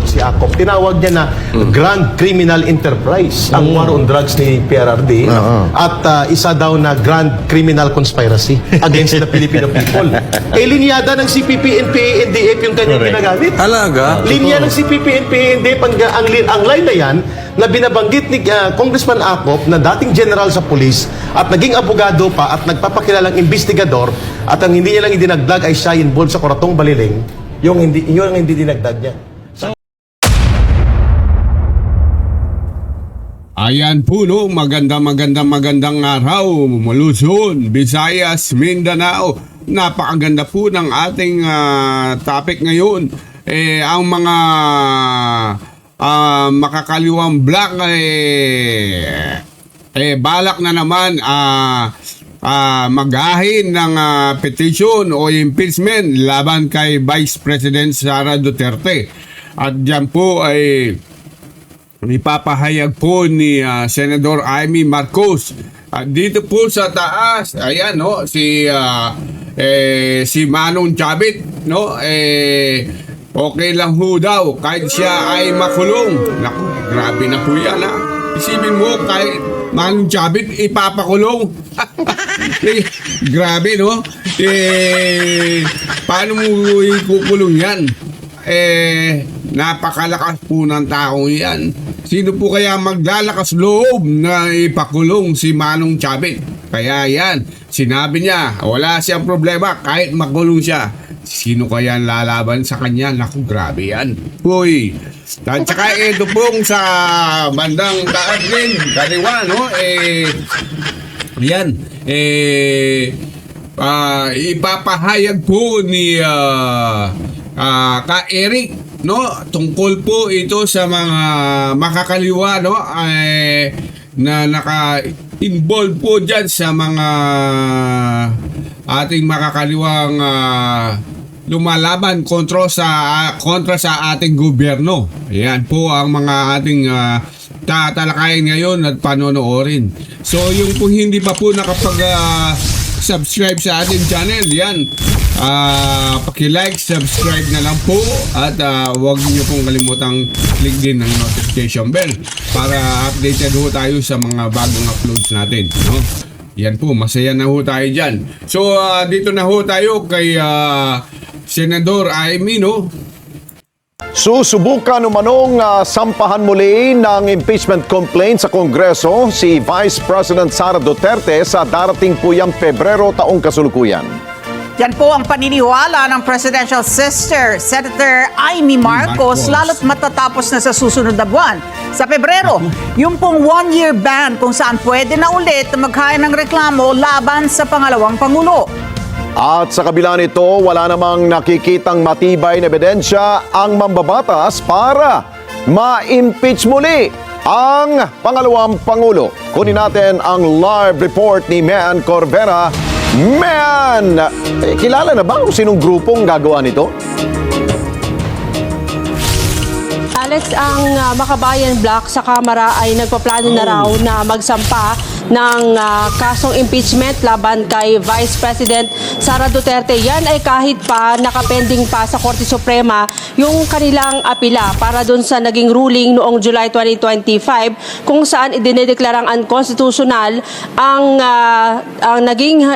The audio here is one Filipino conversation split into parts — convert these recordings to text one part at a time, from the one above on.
si Akop. Tinawag niya na Grand Criminal Enterprise ang war on drugs ni PRRD at isa daw na Grand Criminal Conspiracy against the Filipino people. Linyada ng CPP, NPA, NDF yung kanyang ginagamit. Talaga? Linya ng CPP, NPA, NDF, ang line na yan na binabanggit ni Congressman Akop na dating general sa pulis at naging abogado pa at nagpapakilalang investigador at ang hindi niya lang idinagdag ay siya involved sa Coratong Baliling, yung hindi dinagdag niya. Ayan po, no, magandang araw, Luzon, Visayas, Mindanao. Napakaganda po ng ating topic ngayon. Ang mga makakaliwang black balak na naman magahin ng petition o impeachment laban kay Vice President Sara Duterte. At dyan po ay ipapahayag po ni Senador Amy Marcos. At dito po sa taas, ayan, no, si Manong Chavit, no, okay lang ho daw kahit siya ay makulong. Naku, grabe na po yan, ha. Isipin mo, kahit Manong Chavit ipapakulong. Grabe, no? Paano mo ikukulong yan? Napakalakas po ng taong yan. Sino po kaya maglalakas loob na ipakulong si Manong Chavit? Kaya yan, sinabi niya, wala siyang problema kahit makulong siya. Sino kaya lalaban sa kanya? Naku, grabe yan. Uy, at saka ito pong sa bandang taas din, kaliwa, no? Yan, ipapahayag po ni Ka Eric, no, tungkol po ito sa mga makakaliwa, no, na naka-involve po dyan sa mga ating makakaliwang lumalaban kontra sa ating gobyerno. Ayan po ang mga ating tatalakayin ngayon at panonoorin. So yung po hindi pa po subscribe sa ating channel, yan, paki-like, subscribe na lang po at huwag niyo pong kalimutang click din ng notification bell para updated ho tayo sa mga bagong uploads natin, no? Yan po, masaya na ho tayo dyan. So dito na ho tayo kay Senador Amy, no? Susubukan umanong sampahan muli ng impeachment complaint sa Kongreso si Vice President Sara Duterte sa darating puyang Pebrero taong kasulukuyan. Yan po ang paniniwala ng Presidential Sister, Senator Amy Marcos, lalo't matatapos na sa susunod na buwan. Sa Pebrero, yung pong one-year ban kung saan pwede na ulit maghain ng reklamo laban sa pangalawang Pangulo. At sa kabila nito, wala namang nakikitang matibay na ebidensya ang mambabatas para ma-impeach muli ang pangalawang Pangulo. Kunin natin ang live report ni Mean Corvera. Mean, kilala na ba kung sinong grupong gagawa nito? Alex, ang Makabayan Bloc sa Kamara ay nagpaplano na raw na magsampa ng kasong impeachment laban kay Vice President Sara Duterte. Yan ay kahit pa nakapending pa sa Korte Suprema yung kanilang apila para dun sa naging ruling noong July 2025 kung saan idinedeklarang unconstitutional ang naging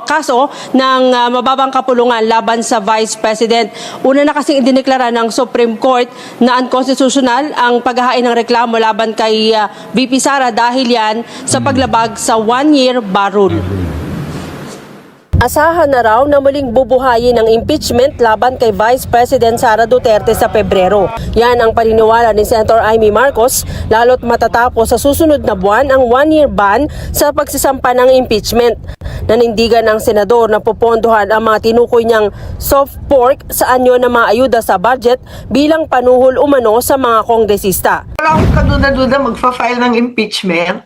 kaso ng mababang kapulungan laban sa Vice President. Una na kasing idineklara ng Supreme Court na unconstitutional ang paghahain ng reklamo laban kay VP Sara dahil yan sa paglabag sa one-year bar rule. Asahan na raw na muling bubuhayin ng impeachment laban kay Vice President Sara Duterte sa Pebrero. Yan ang paniniwala ni Senator Amy Marcos lalo't matatapos sa susunod na buwan ang one-year ban sa pagsisampa ng impeachment. Nanindigan ng senador na popondohan ang mga tinukoy niyang soft pork sa anyo ng mga ayuda sa budget bilang panuhol umano sa mga kongresista. Wala akong kaduda-duda magfa-file ng impeachment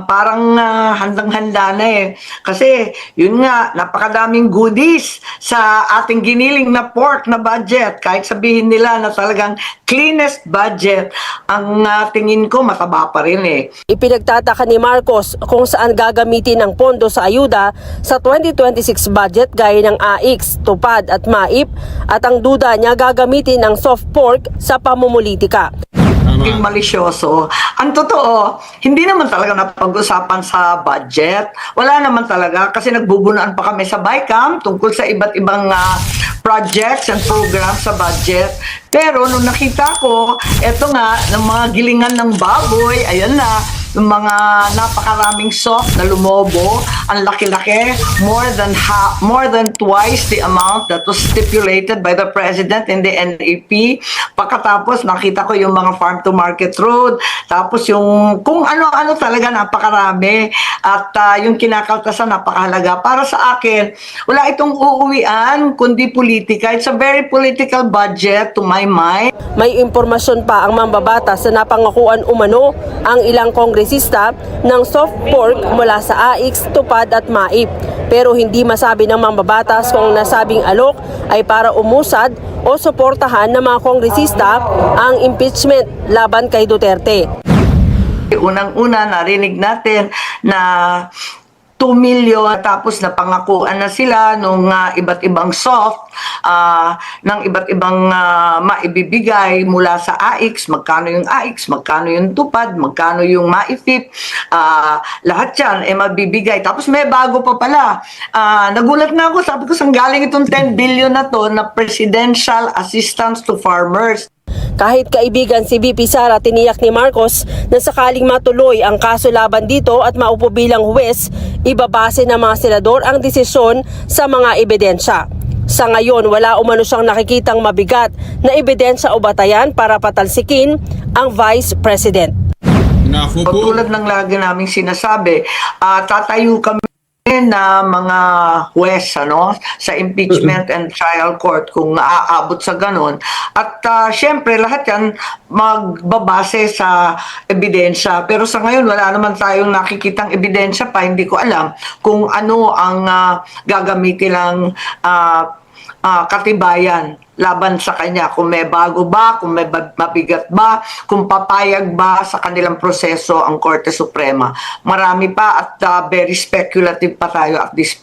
parang handang-handa na eh. Kasi yun nga, napakadaming goodies sa ating giniling na pork na budget. Kahit sabihin nila na talagang cleanest budget, ang tingin ko mataba pa rin eh. Ipinagtataka ni Marcos kung saan gagamitin ang pondo sa ayuda sa 2026 budget gaya ng AIX, TUPAD at MAIP, at ang duda niya gagamitin ang soft pork sa pamumulitika. Yung malisyoso. Ang totoo, hindi naman talaga napag-usapan sa budget. Wala naman talaga kasi nagbubunaan pa kami sa BICAM tungkol sa iba't ibang projects and programs sa budget. Pero nung nakita ko, eto nga, ng mga gilingan ng baboy, ayan na, yung mga napakaraming soft na lumobo, ang laki-laki, more than twice the amount that was stipulated by the President in the NAP. Pagkatapos, nakita ko yung mga farm to market road, tapos yung kung ano-ano talaga napakarami, at yung kinakaltasan napakahalaga. Para sa akin, wala itong uuwian, kundi politika. It's a very political budget to my mind. May impormasyon pa ang mambabatas na napangakuan umano ang ilang kongresista ng soft pork mula sa AIX, TUPAD at MAIP. Pero hindi masabi ng mambabatas kung nasabing alok ay para umusad o suportahan ng mga kongresista ang impeachment laban kay Duterte. Unang-una, narinig natin na 2 million, tapos napangakuan na sila nung iba't ibang soft, ng iba't ibang maibibigay mula sa AIX, magkano yung AIX, magkano yung TUPAD, magkano yung MAIFIP, lahat yan mabibigay. Tapos may bago pa pala. Nagulat na ako, sabi ko, saan galing itong 10 billion na to na Presidential Assistance to Farmers? Kahit kaibigan si VP Sara, tiniyak ni Marcos na sakaling matuloy ang kaso laban dito at maupo bilang huwes, ibabase ng mga senador ang desisyon sa mga ebidensya. Sa ngayon, wala umano siyang nakikitang mabigat na ebidensya o batayan para patalsikin ang Vice President. Naku po. Tulad ng lagi naming sinasabi, tatayo kami na mga huwes sa impeachment and trial court kung aaabot sa ganun. At syempre lahat yan magbabase sa ebidensya. Pero sa ngayon wala naman tayong nakikitang ebidensya pa. Hindi ko alam kung ano ang gagamitin ng katibayan laban sa kanya, kung may bago ba, kung may mabigat ba, kung papayag ba sa kanilang proseso ang Korte Suprema. Marami pa at very speculative pa tayo at this.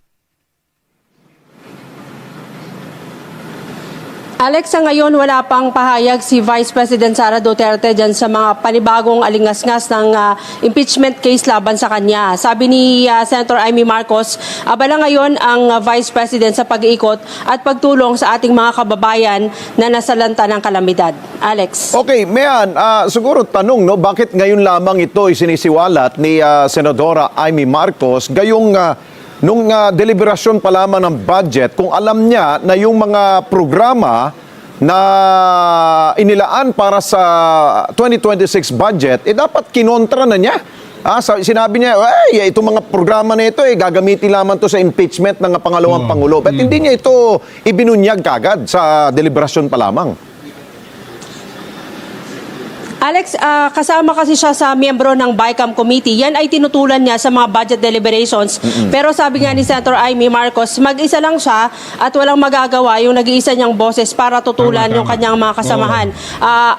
Alex, sa ngayon wala pang pahayag si Vice President Sara Duterte dyan sa mga panibagong alingas-ngas ng impeachment case laban sa kanya. Sabi ni Senator Amy Marcos, abala ngayon ang Vice President sa pag-iikot at pagtulong sa ating mga kababayan na nasalanta ng kalamidad. Alex. Okay, Mayan, siguro tanong, no, bakit ngayon lamang ito isinisiwalat ni Senadora Amy Marcos gayong nung deliberasyon pa lamang ng budget, kung alam niya na yung mga programa na inilaan para sa 2026 budget, dapat kinontra na niya. Sinabi niya, itong mga programa na ito, gagamitin lamang to sa impeachment ng pangalawang Pangulo. But hindi niya ito ibinunyag kagad sa deliberasyon pa lamang. Alex, kasama kasi siya sa miyembro ng BICAM Committee. Yan ay tinutulan niya sa mga budget deliberations. Pero sabi nga ni Senator Amy Marcos, mag-isa lang siya at walang magagawa yung nag-iisa niyang boses para tutulan yung kanyang mga kasamahan.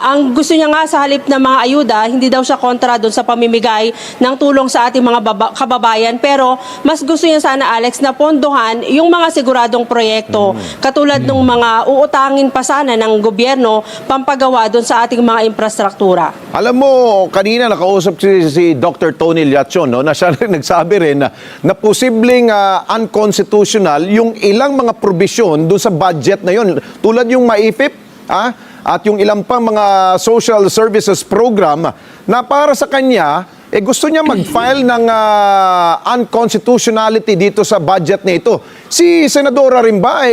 Ang gusto niya nga sa halip ng mga ayuda, hindi daw siya kontra doon sa pamimigay ng tulong sa ating mga kababayan. Pero mas gusto niya sana, Alex, na pondohan yung mga siguradong proyekto. Katulad ng mga uutangin pa sana ng gobyerno pampagawa doon sa ating mga infrastruktura. Alam mo, kanina nakausap si Dr. Tony Liachon, no, na siya rin nagsabi rin na posibleng unconstitutional yung ilang mga probisyon doon sa budget na yun. Tulad yung MAIFIP at yung ilang pang mga social services program na para sa kanya, gusto niya mag-file ng unconstitutionality dito sa budget na ito. Si Senadora rin ba,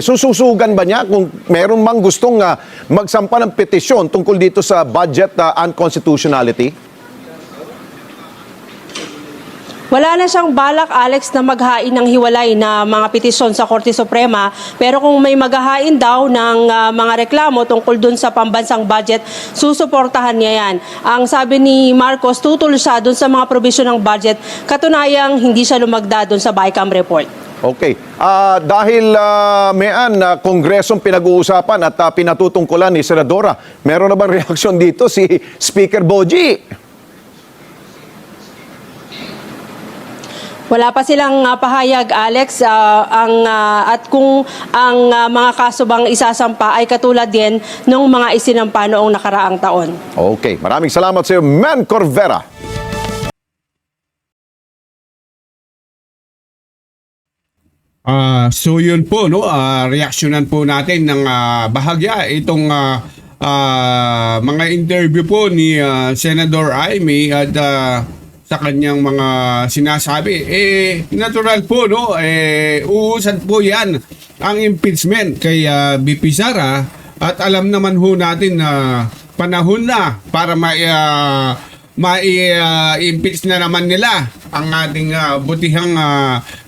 sususugan ba niya kung meron mang gustong magsampa ng petisyon tungkol dito sa budget unconstitutionality? Wala na siyang balak, Alex, na maghain ng hiwalay na mga petisyon sa Korte Suprema. Pero kung may maghahain daw ng mga reklamo tungkol dun sa pambansang budget, susuportahan niya yan. Ang sabi ni Marcos, tutol siya dun sa mga probisyon ng budget, katunayang hindi siya lumagda dun sa BICAM report. Okay. Dahil kongresong pinag-uusapan at pinatutungkulan ni Senadora, meron na bang reaksyon dito si Speaker Boji? Wala pa silang pahayag, Alex, at kung ang mga kaso bang isasampa ay katulad din ng mga isinampa noong nakaraang taon. Okay. Maraming salamat sa iyo, Man Corvera. So yun po, no, reaksyonan po natin ng bahagya itong mga interview po ni Senador Amy at sa kanyang mga sinasabi. Natural po, no, uusad po yan ang impeachment kay BP Sara at alam naman ho natin na panahon na para impeach na naman nila ang ating butihang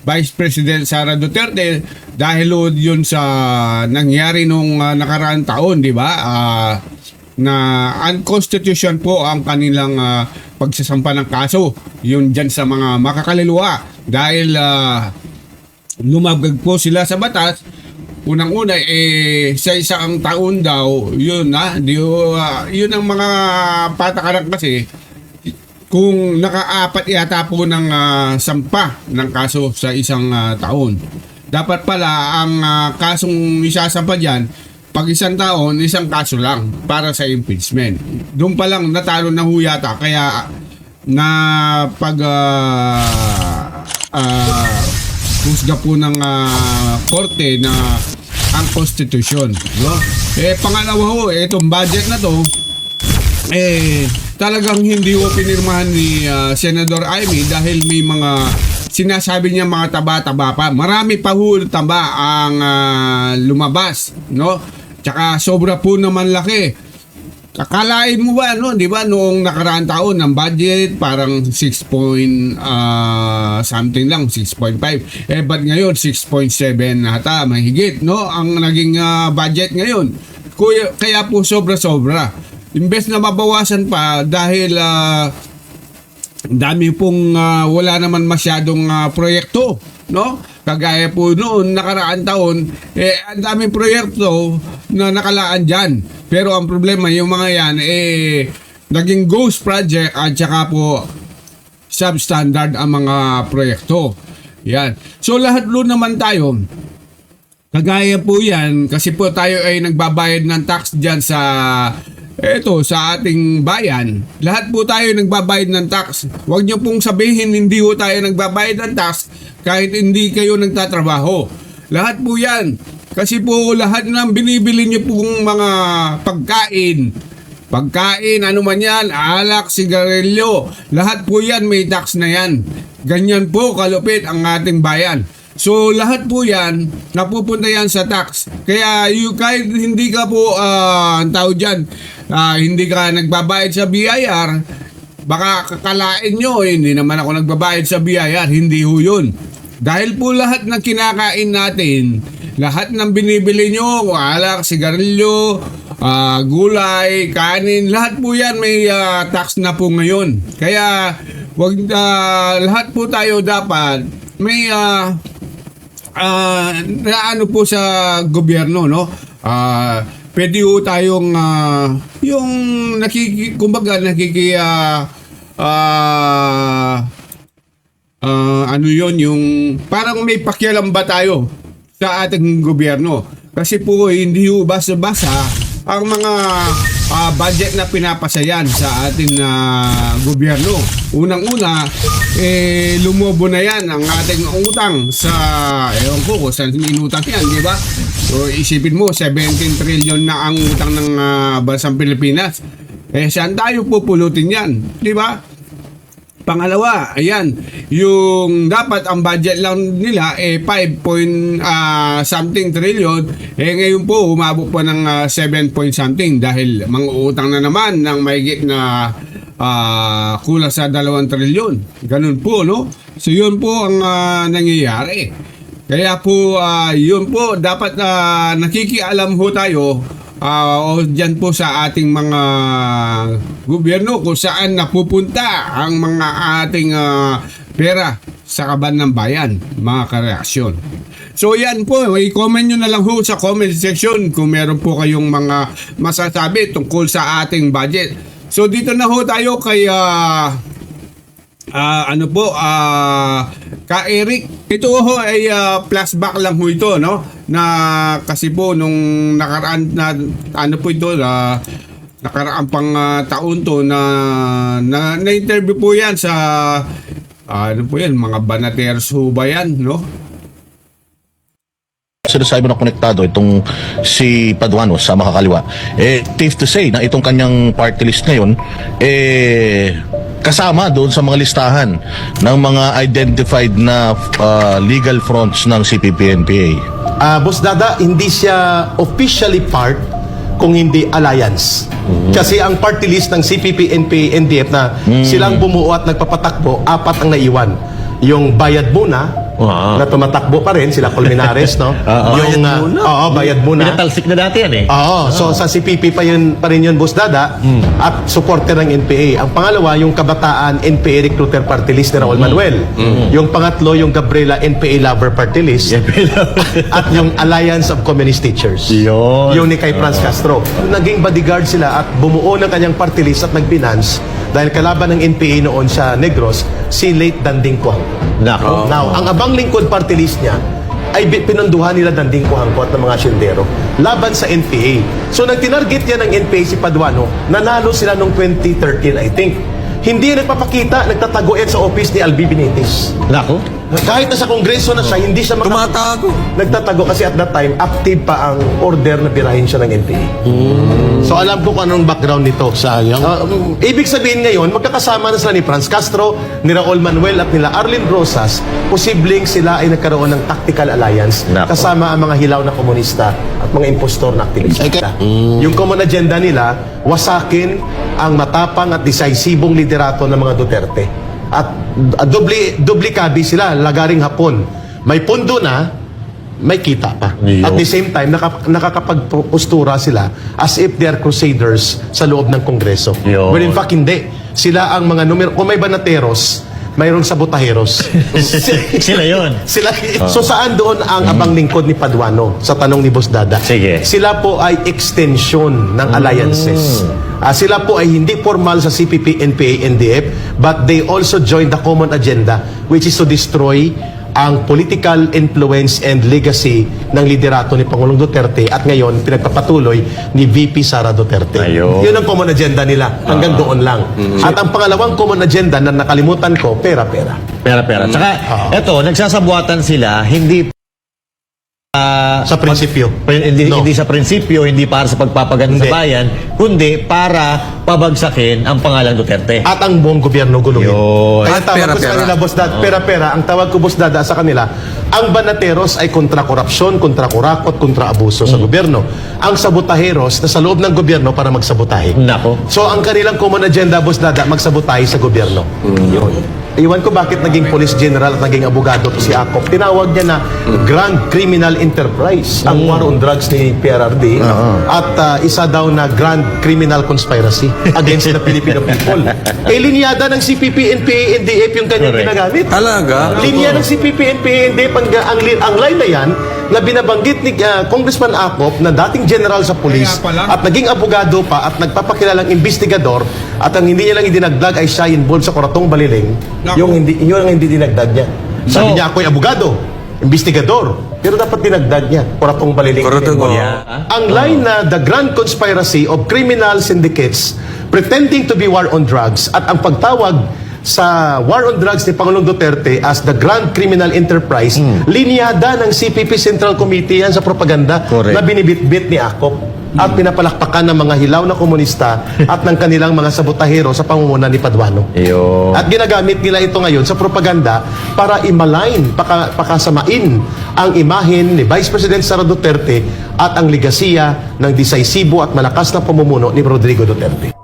Vice President Sara Duterte dahil yun sa nangyari nung nakaraang taon, di ba? Na unconstitutional po ang kanilang pagsasampa ng kaso. Yun dyan sa mga makakaluluwa dahil lumabag po sila sa batas. Unang-una, sa isang taon daw, yun yun ang mga patakaran kasi kung naka-apat yata po ng sampa ng kaso sa isang taon. Dapat pala ang kasong isasampa dyan, pag isang taon, isang kaso lang para sa impeachment. Doon pa lang natalo na ho yata. Kaya na pag husga po ng korte na ang konstitusyon. No? Pangalawa ho, itong budget na to, talagang hindi ho pinirmahan ni Senador Amy dahil may mga sinasabi niya mga taba-taba pa. Marami pa ho taba ang lumabas, no? Tsaka sobra po naman laki. Akalain mo ba, no, di ba, noong nakaraang taon ng budget parang 6 point something lang, 6.5. Ba't ngayon 6.7 ata, mahigit, no, ang naging budget ngayon. Kaya po sobra-sobra. Imbes na mabawasan pa dahil dami pong wala naman masyadong proyekto, no? Kagaya po noon nakaraang taon, ang daming proyekto na nakalaan dyan. Pero ang problema, yung mga yan, naging ghost project at saka po substandard ang mga proyekto. Yan. So lahat naman tayo, kagaya po yan, kasi po tayo ay nagbabayad ng tax dyan sa sa ating bayan. Lahat po tayo nagbabayad ng tax. Huwag niyo pong sabihin hindi po tayo nagbabayad ng tax kahit hindi kayo nagtatrabaho. Lahat po yan. Kasi po lahat ng binibili niyo pong mga pagkain, ano man yan, alak, sigarilyo, lahat po yan may tax na yan. Ganyan po kalupit ang ating bayan. So lahat po yan, napupunta yan sa tax. Kaya kahit hindi ka po, ang tao dyan, hindi ka nagbabayad sa BIR, baka kakalain nyo, hindi naman ako nagbabayad sa BIR, hindi ho yun. Dahil po lahat ng kinakain natin, lahat ng binibili nyo, alak, sigarilyo, gulay, kanin, lahat po yan may tax na po ngayon. Kaya lahat po tayo dapat may naano po sa gobyerno, no? Pwede po tayong yung ano yon, yung parang may pakialam ba tayo sa ating gobyerno. Kasi po hindi po basta-basta ang mga budget na pinapasayan sa ating gobyerno. Unang-una, lumobo na yan ang ating utang sa, ewan ko kung saan inutang yan, di ba? So isipin mo, 17 trillion na ang utang ng bansang Pilipinas. Saan tayo pupulutin yan, di ba? Pangalawa, ayan, yung dapat ang budget lang nila 5 point something trillion, ngayon po umabot pa ng 7 point something dahil mang-uutang na naman ng mahigit na kulang sa 2 trillion. Ganun po, no? So yun po ang nangyayari. Kaya po yun po dapat nakikialam ho tayo o dyan po sa ating mga gobyerno kung saan napupunta ang mga ating pera sa kaban ng bayan, mga kareaksyon. So yan po, i-comment nyo na lang ho sa comment section kung meron po kayong mga masasabi tungkol sa ating budget. So dito na ho tayo kay Ka Eric. Ito ho ay flashback lang ho ito, no? Na kasi po nung nakaraan na nakaraang pang taon to na interview po yan sa mga banateros ho ba yan, no? Sinasabi mo na konektado itong si Paduano sa makakaliwa. Safe to say na itong kanyang party list ngayon, kasama doon sa mga listahan ng mga identified na legal fronts ng CPP-NPA. Boss Dada, hindi siya officially part kung hindi alliance. Kasi ang party list ng CPP, NPA, NDF na silang bumuo at nagpapatakbo, 4 ang naiwan. Yung Bayad Muna, na tumatakbo pa rin, sila Colmenares, no? Yung, Bayad Muna. Pinatalsik na dati yan eh. So sa CPP pa rin yun, Boss Dada, at supporter ng NPA. Ang pangalawa, yung Kabataan NPA Recruiter Party List ni Raul Manuel. Yung pangatlo, yung Gabriela NPA Lover Party List. At yung Alliance of Communist Teachers. Yung ni kay Franz Castro. Naging bodyguard sila at bumuo ng kanyang party list at nag-finance dahil kalaban ng NPA noon sa Negros, si late Danding Coangco. Nako. Now, ang Abang Lingkod party list niya ay pinunduhan nila Danding Coangco at ng mga siyendero laban sa NPA. So, nagtinarget niya ng NPA si Paduano, nanalo sila noong 2013, I think. Hindi nagpapakita, nagtatago yan sa office ni Albi Benitez. Nako. Kahit nasa kongreso na siya, hindi siya Tumatago. Nagtatago kasi at that time, active pa ang order na birahin siya ng NPA. So alam ko kung anong background nito. Sayang. Ibig sabihin ngayon, magkakasama na sila ni Franz Castro, ni Raul Manuel at nila Arlene Rosas, posibleng sila ay nagkaroon ng tactical alliance Nako. kasama ang mga hilaw na komunista at mga impostor na aktivista. Yung common agenda nila, wasakin ang matapang at decisibong liderato ng mga Duterte. At doble kabi sila, lagaring hapon. May pundo na, may kita pa. At the same time, nakakapagpostura sila as if they are crusaders sa loob ng Kongreso. Yo. Well, in fact, hindi. Sila ang mga numero. Kung may banateros, mayroong sabotaheros. Sila yon. Sila, so saan doon ang abang lingkod ni Paduano sa tanong ni Boss Dada? Sige. Sila po ay extension ng alliances. Sila po ay hindi formal sa CPP, NPA, NDF, but they also join the common agenda, which is to destroy ang political influence and legacy ng liderato ni Pangulong Duterte at ngayon pinagpapatuloy ni VP Sara Duterte. Ayun. Yun ang common agenda nila. Hanggang doon lang. At ang pangalawang common agenda na nakalimutan ko, pera-pera. Pera-pera. Tsaka, eto, nagsasabuatan sila, hindi Sa prinsipyo. No. hindi sa prinsipyo, hindi para sa pagpapaganda Hindi. sa bayan, kundi para pabagsakin ang pangalang Duterte. At ang buong gobyerno guluhin. Yun. Kaya tawag ko sa kanila, Boss Dada, pera-pera, ang tawag ko, Boss Dada, sa kanila, ang banateros ay kontra korupsyon, kontra kurakot, kontra abuso sa gobyerno. Ang sabotaheros na sa loob ng gobyerno para magsabotahe. Nako. So, ang kanilang common agenda, Boss Dada, magsabotahe sa gobyerno. Yun. Iwan ko bakit naging police general at naging abogado to si Akop. Tinawag niya na Grand Criminal Enterprise ang war on drugs ni PRRD at isa daw na Grand Criminal Conspiracy against the Filipino people. Linyada ng CPP, NPA, NDF yung kanyang Correct. ginagamit. Talaga? Linya ng CPP, NPA, NDF, ang line na yan na binabanggit ni Congressman Akop na dating general sa police Kaya pala. at naging abogado pa at nagpapakilalang investigador at ang hindi niya lang idinagdag ay siya involved sa Kuratong Baliling. Naku. Yun ang hindi dinagdag niya. Sabi So- niya, ako'y abogado, investigador. Pero dapat dinagdag niya, Kuratong Baliling. Ang line na the grand conspiracy of criminal syndicates pretending to be war on drugs at ang pagtawag sa war on drugs ni Pangulong Duterte as the grand criminal enterprise, linyada ng CPP Central Committee yan sa propaganda Correct. na binibitbit ni Akop at pinapalakpakan ng mga hilaw na komunista at ng kanilang mga sabotahero sa pangunguna ni Paduano. Yun. At ginagamit nila ito ngayon sa propaganda para i-malign, pakasamain ang imahen ni Vice President Sara Duterte at ang legasiya ng decisibo at malakas na pamumuno ni Rodrigo Duterte.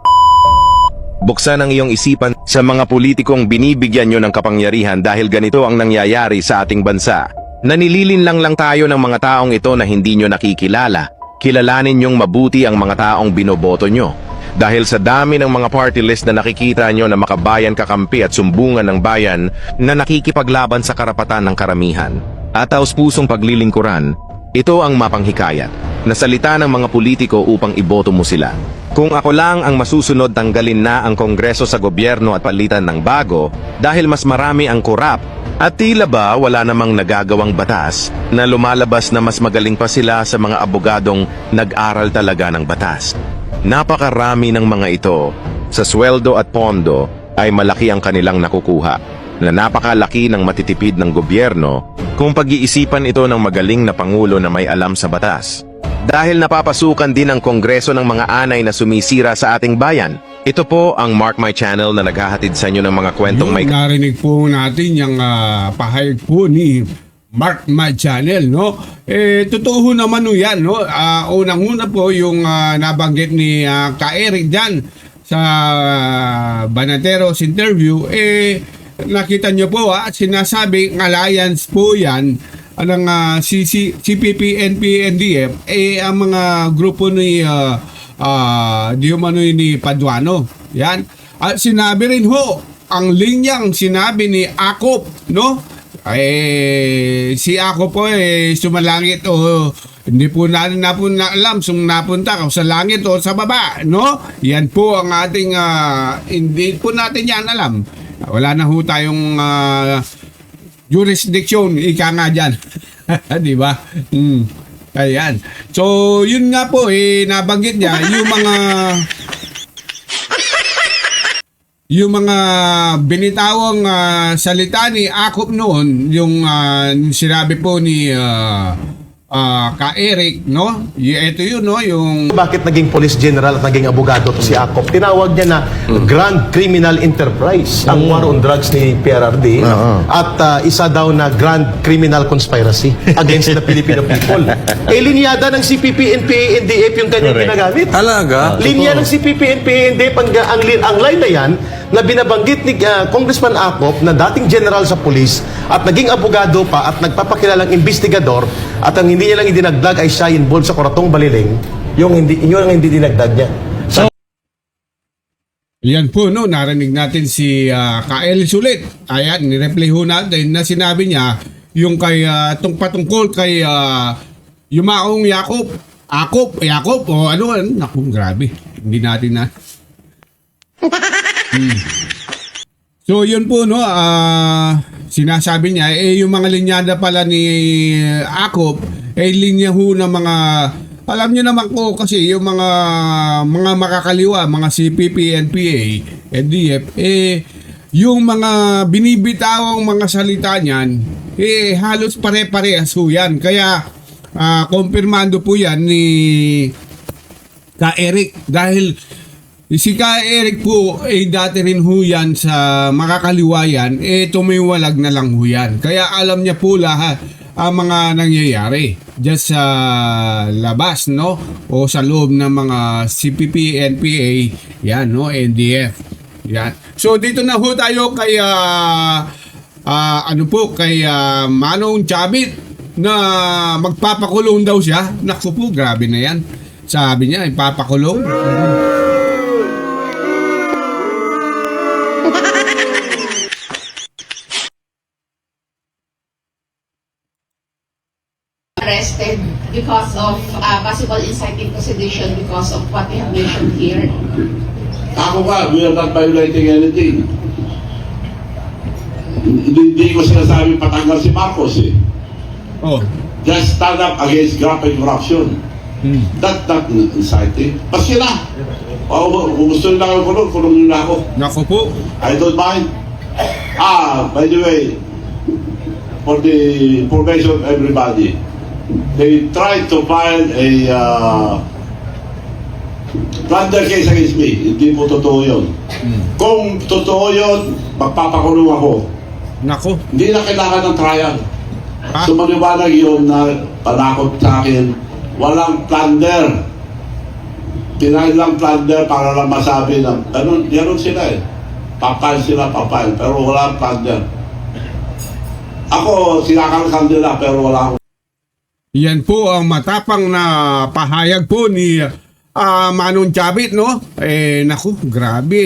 Buksan ang iyong isipan sa mga politikong binibigyan nyo ng kapangyarihan dahil ganito ang nangyayari sa ating bansa. Nanililinlang lang tayo ng mga taong ito na hindi nyo nakikilala. Kilalanin nyong mabuti ang mga taong binoboto nyo. Dahil sa dami ng mga party list na nakikita nyo na makabayan kakampi at sumbungan ng bayan na nakikipaglaban sa karapatan ng karamihan at taos-pusong paglilingkuran, ito ang mapanghikayat na salita ng mga politiko upang iboto mo sila. Kung ako lang ang masusunod, tanggalin na ang Kongreso sa gobyerno at palitan ng bago dahil mas marami ang korap at tila ba wala namang nagagawang batas na lumalabas na mas magaling pa sila sa mga abogadong nag-aral talaga ng batas. Napakarami ng mga ito sa sweldo at pondo ay malaki ang kanilang nakukuha na napakalaki ng matitipid ng gobyerno kung pag-iisipan ito ng magaling na pangulo na may alam sa batas. Dahil napapasukan din ang Kongreso ng mga anay na sumisira sa ating bayan. Ito po ang Mark My Channel na naghahatid sa inyo ng mga kwentong may... Narinig po natin yung pahayag po ni Mark My Channel, no? Totoo naman no yan, no? Unang-una po yung nabanggit ni Ka Eric dyan sa Banateros interview, nakita nyo po sinasabi ng alliance po yan ng CPP, NP, NDF, ang mga grupo ni di umano'y ni Paduano. Yan. At sinabi rin ho, ang linyang sinabi ni Akop, no? Si Akop po sumalangit o hindi po natin alam kung napunta sa langit o sa baba, no? Yan po ang ating hindi po natin yan alam. Wala na ho tayong jurisdiction, ika nga dyan. Di ba? Ayan. So, yun nga po, nabanggit niya, yung mga binitawang salita ni Akop noon, yung sinabi po ni Ka Eric, no? Ito yun, no? Yung... Bakit naging police general at naging abogado to si Akop? Tinawag niya na Grand Criminal Enterprise, ang war on drugs ni PRRD, at isa daw na Grand Criminal Conspiracy against the Filipino people. Linyada ng CPP, NPA, NDF yung kanyang ginagamit. Talaga? Linya ng CPP, NPA, NDF, ang line na yan na binabanggit ni Congressman Akop na dating general sa police at naging abogado pa at nagpapakilalang investigador at ang hindi niya lang idinagdag ay siya involved sa Coratong Baliling, yun ang hindi dinagdag niya. Yan po, no? Narinig natin si Kael sulit. Ayan, nireplay ho natin na sinabi niya yung kay patungkol kay Yumaong Akop, o ano, naku, grabe. Hindi natin na. So yun po, no, sinasabi niya yung mga linyada pala ni Akop linya ho ng mga, alam niyo naman ko kasi yung mga makakaliwa, mga CPP, NPA, NDF, yung mga binibitawang mga salita niyan halos pare-parehas ho yan. Kaya kumpirmando po yan ni Ka Eric dahil si Ka Eric po dati rin ho yan sa makakaliwa yan, tumiwalag na lang ho yan. Kaya alam niya po lahat ang mga nangyayari dyan sa labas, no? O sa loob ng mga CPP, NPA, yan, no? NDF. Yan. So dito na ho tayo kay kay Manong Chabit na magpapakulong daw siya. Naku po, grabe na yan. Sabi niya, ipapakulong. Arrested because of possible inciting to sedition because of what we have mentioned here. Ako ba, we are not violating anything. Hindi ko sinasabi patanggal si Marcos Just stand up against graft and corruption. That's not inciting. Paski na. Kung gusto nila ako kulong nila ako. Naku po. I don't mind. By the way, for the information of everybody, they tried to file a plunder case against me. Hindi po totoo yun. Kung totoo yun, magpapakulong ako. Naku. Hindi na kailangan ng trial. So maliwanag yun na panakot sa akin, walang plunder. pinailang plunder para lang masabi na, ganun sila eh. Papal sila, papal, pero wala plunder. Ako, sinakalkal nila, pero wala akong Yan po ang matapang na pahayag po ni Manong Chavit, no? Naku, grabe.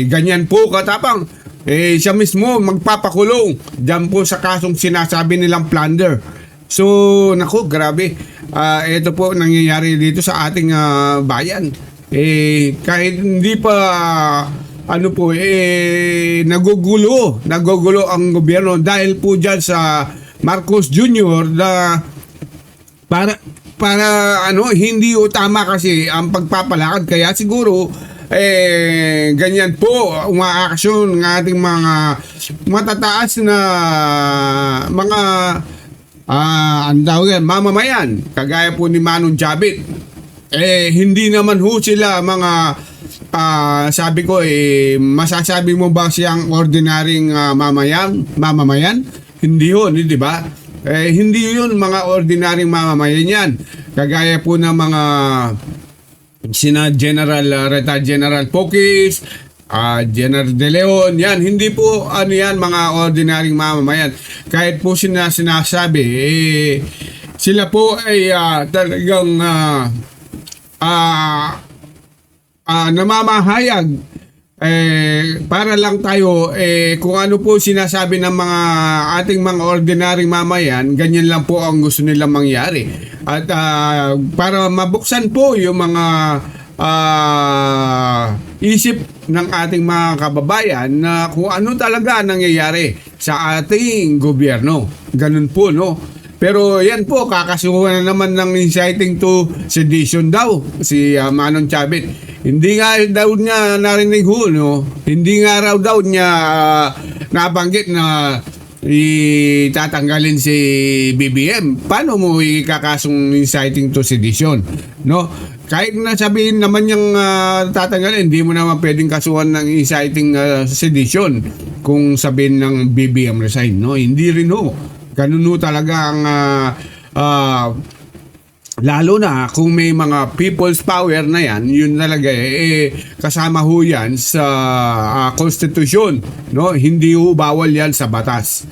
Ganyan po katapang. Siya mismo magpapakulong dyan po sa kasong sinasabi nilang plunder. So, naku, grabe. Ito po nangyayari dito sa ating bayan. Kahit hindi pa nagugulo ang gobyerno dahil po dyan sa Marcos Jr. na para hindi tama kasi ang pagpapalakad, kaya siguro ganyan po umaaksyon ng ating mga matataas na mga mamamayan kagaya po ni Manong Chavit. Hindi naman ho sila mga sabi ko masasabi mo ba siyang ordinaryong mamamayan? Hindi ho, di ba? Hindi yun mga ordinaryong mamamayan yan. Kagaya po ng mga sina retired General Pokis, General De Leon, yan. Hindi po yan mga ordinaryong mamamayan. Kahit po sinasabi, sila po ay talagang namamahayag para lang tayo kung ano po sinasabi ng mga ating mga ordinaryong mamayan, ganyan lang po ang gusto nilang mangyari. At para mabuksan po yung mga isip ng ating mga kababayan na kung ano talaga nangyayari sa ating gobyerno. Ganun po, no? Pero yan po, kakasuhan na naman ng inciting to sedition daw si Manong Chavit. Hindi nga daw niya narinig ho, no? Hindi nga raw daw niya nabanggit na itatanggalin si BBM. Paano mo ikakasong inciting to sedition, no? Kahit na sabihin naman niyang tatanggalin, hindi mo naman pwedeng kasuhan ng inciting sedition kung sabihin ng BBM resign, no? Hindi rin ho. Ganun ho talaga ang lalo na kung may mga people's power na yan, yun talaga kasama ho yan sa konstitusyon, no? Hindi ho bawal yan sa batas.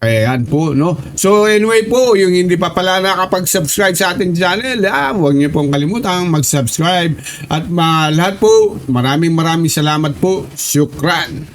Ayan po, no? So anyway po, yung hindi pa pala nakapag-subscribe sa ating channel, huwag niyo pong kalimutang mag-subscribe. At lahat po, maraming salamat po. Syukran.